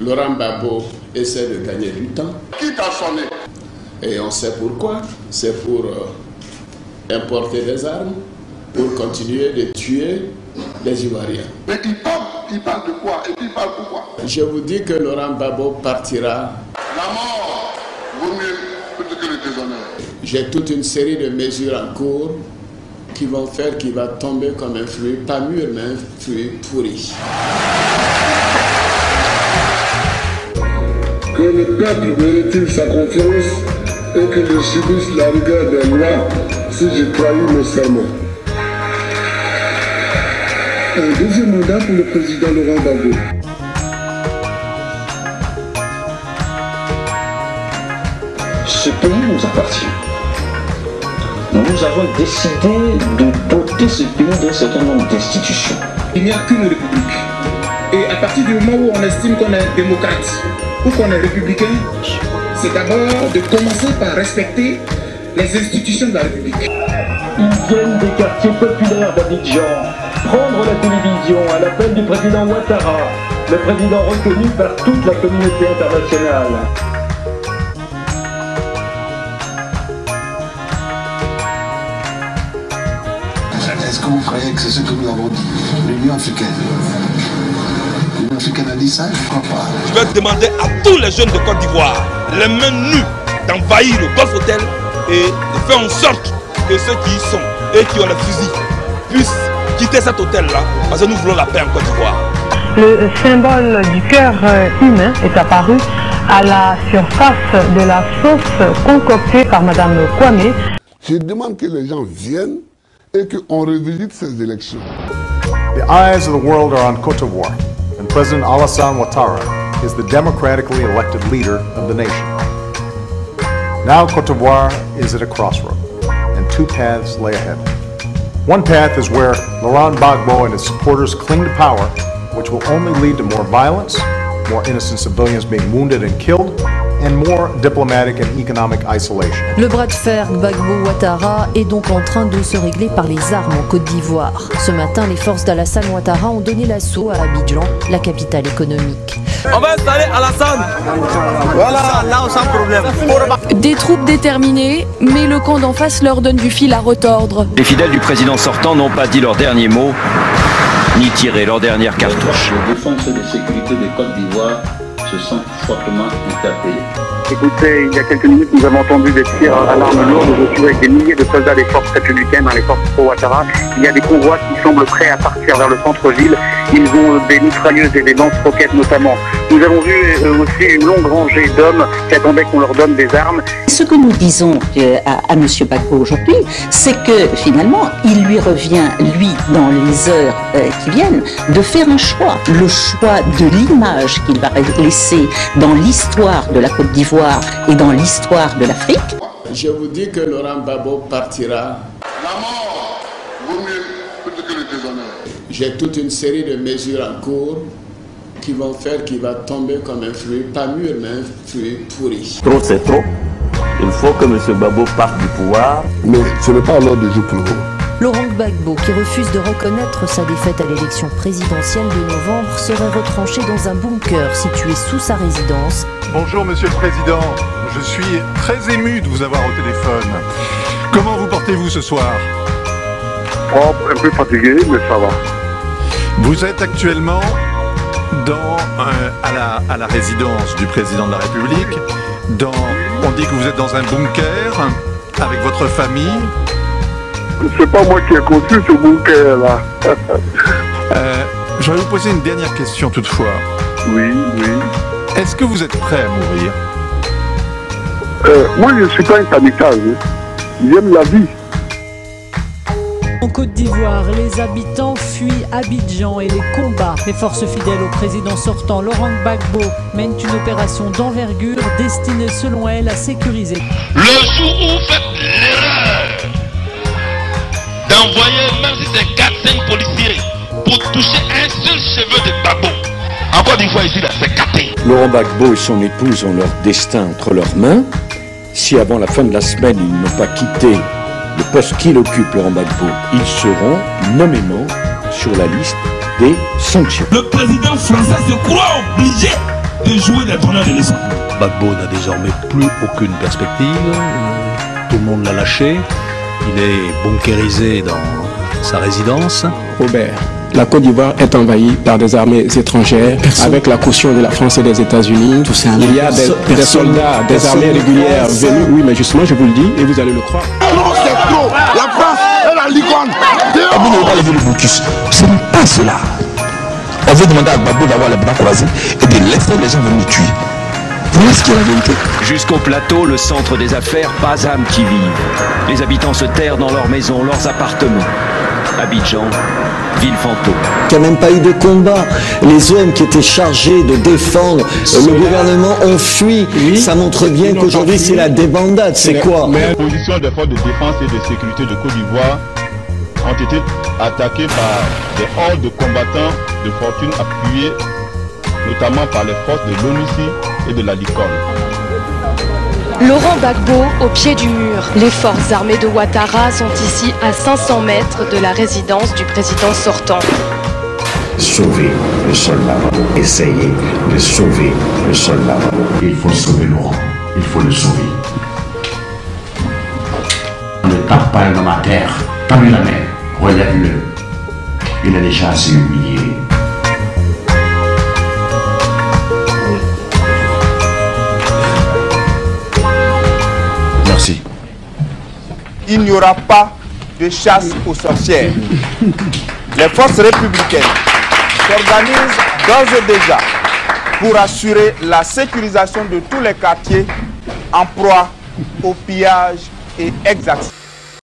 Laurent Gbagbo essaie de gagner du temps. Qui t'a sonné? Et on sait pourquoi. C'est pour importer des armes, pour continuer de tuer les Ivoiriens. Mais il parle de quoi? Et puis il parle pourquoi? Je vous dis que Laurent Gbagbo partira. La mort vaut mieux plutôt que le déshonneur. J'ai toute une série de mesures en cours qui vont faire qu'il va tomber comme un fruit, pas mûr, mais un fruit pourri. Que le peuple me retire sa confiance et que je subisse la rigueur des lois si j'ai trahi mon serment. Un deuxième mandat pour le président Laurent Gbagbo. Ce pays nous appartient. Nous avons décidé de doter ce pays d'un certain nombre d'institutions. Il n'y a qu'une république. Et à partir du moment où on estime qu'on est démocrate ou qu'on est républicain, c'est d'abord de commencer par respecter les institutions de la République. Ils viennent des quartiers populaires d'Abidjan, prendre la télévision à l'appel du président Ouattara, le président reconnu par toute la communauté internationale. Est-ce que vous croyez que c'est ce que nous avons dit? L'Union africaine. L'Union africaine a dit ça? Je ne crois pas. Je vais demander à tous les jeunes de Côte d'Ivoire, les mains nues, d'envahir le Golf Hotel et de faire en sorte que ceux qui y sont et qui ont les fusils puissent quitter cet hôtel-là, parce que nous voulons la paix en Côte d'Ivoire. Le symbole du cœur humain est apparu à la surface de la sauce concoctée par Madame Kwame. Je demande que les gens viennent et qu'on revisite ces élections. The eyes of the world are on Côte d'Ivoire, and President Alassane Ouattara is the democratically elected leader of the nation. Now Côte d'Ivoire is at a crossroad, and two paths lay ahead. One path is where Laurent Gbagbo and his supporters cling to power, which will only lead to more violence, more innocent civilians being wounded and killed, and more diplomatic and economic isolation. Le bras de fer Gbagbo-Ouattara est donc en train de se régler par les armes en Côte d'Ivoire. Ce matin, les forces d'Alassane Ouattara ont donné l'assaut à Abidjan, la capitale économique. On va installer Alassane. Voilà, là sans problème. Des troupes déterminées, mais le camp d'en face leur donne du fil à retordre. Les fidèles du président sortant n'ont pas dit leur dernier mot, ni tiré leur dernière cartouche. Les défenseurs de sécurité de Côte d'Ivoire se sentent fortement interpellés. Écoutez, il y a quelques minutes, nous avons entendu des tirs à l'arme lourde aujourd'hui avec des milliers de soldats des forces républicaines, les forces pro-Ouattara. Il y a des convois qui semblent prêts à partir vers le centre-ville. Ils ont des mitrailleuses et des lance-roquettes notamment. Nous avons vu aussi une longue rangée d'hommes qui attendaient qu'on leur donne des armes. Ce que nous disons à M. Gbagbo aujourd'hui, c'est que finalement, il lui revient, lui, dans les heures qui viennent, de faire un choix. Le choix de l'image qu'il va laisser dans l'histoire de la Côte d'Ivoire et dans l'histoire de l'Afrique. Je vous dis que Laurent Gbagbo partira. La mort vaut mieux plutôt que le déshonneur. J'ai toute une série de mesures en cours qui vont faire qu'il va tomber comme un fruit, pas mûr, mais un fruit pourri. Trop c'est trop. Il faut que M. Gbagbo parte du pouvoir. Mais ce n'est pas à l'ordre du jour pour nous. Laurent Gbagbo, qui refuse de reconnaître sa défaite à l'élection présidentielle de novembre, serait retranché dans un bunker situé sous sa résidence. Bonjour Monsieur le Président, je suis très ému de vous avoir au téléphone. Comment vous portez-vous ce soir? Oh, un peu fatigué, mais ça va. Vous êtes actuellement à la résidence du Président de la République. On dit que vous êtes dans un bunker avec votre famille. C'est pas moi qui ai conçu ce bunker là. Je vais vous poser une dernière question toutefois. Oui, oui. Est-ce que vous êtes prêt à mourir? Moi je ne suis pas un kamikaze. J'aime la vie. En Côte d'Ivoire, les habitants fuient Abidjan et les combats. Les forces fidèles au président sortant, Laurent Gbagbo, mènent une opération d'envergure destinée selon elle à sécuriser. Le jour où vous faites l'erreur d'envoyer, même si c'est 4-5 policiers, pour toucher un seul cheveu de Gbagbo, en Côte d'Ivoire ici, là, c'est capté. Laurent Gbagbo et son épouse ont leur destin entre leurs mains. Si avant la fin de la semaine, ils n'ont pas quitté le poste qu'il occupe, Laurent Gbagbo, ils seront nommément sur la liste des sanctions. Le président français se croit obligé de jouer les donneurs de leçons. Gbagbo n'a désormais plus aucune perspective. Tout le monde l'a lâché. Il est bunkérisé dans sa résidence. Robert, la Côte d'Ivoire est envahie par des armées étrangères avec la caution de la France et des États-Unis. Il y a des soldats, des armées régulières venus. Oui, mais justement, je vous le dis et vous allez le croire. Non, c'est trop. La France est la licorne. Ce n'est pas cela. On veut demander à Gbagbo d'avoir les bras croisés et de laisser les gens venir tuer. Voilà ce qui est la vérité. Jusqu'au plateau, le centre des affaires, pas âme qui vive. Les habitants se terrent dans leurs maisons, leurs appartements. Abidjan, ville fantôme. Il n'y a même pas eu de combat. Les OM qui étaient chargés de défendre le gouvernement ont fui. Ça montre bien qu'aujourd'hui c'est la débandade. C'est quoi? Les positions des forces de défense et de sécurité de Côte d'Ivoire ont été attaquées par des hordes de combattants de fortune appuyés notamment par les forces de l'ONUCI et de la licorne. Laurent Gbagbo au pied du mur. Les forces armées de Ouattara sont ici à 500 mètres de la résidence du président sortant. Sauver le soldat, essayer de sauver le soldat. Il faut sauver Laurent, il faut le sauver. Ne tape pas un homme à terre, tends-lui la main, relève-le. Il est déjà assez humilié. Merci. Il n'y aura pas de chasse aux sorcières. Les forces républicaines s'organisent d'ores et déjà pour assurer la sécurisation de tous les quartiers en proie au pillage et exaction.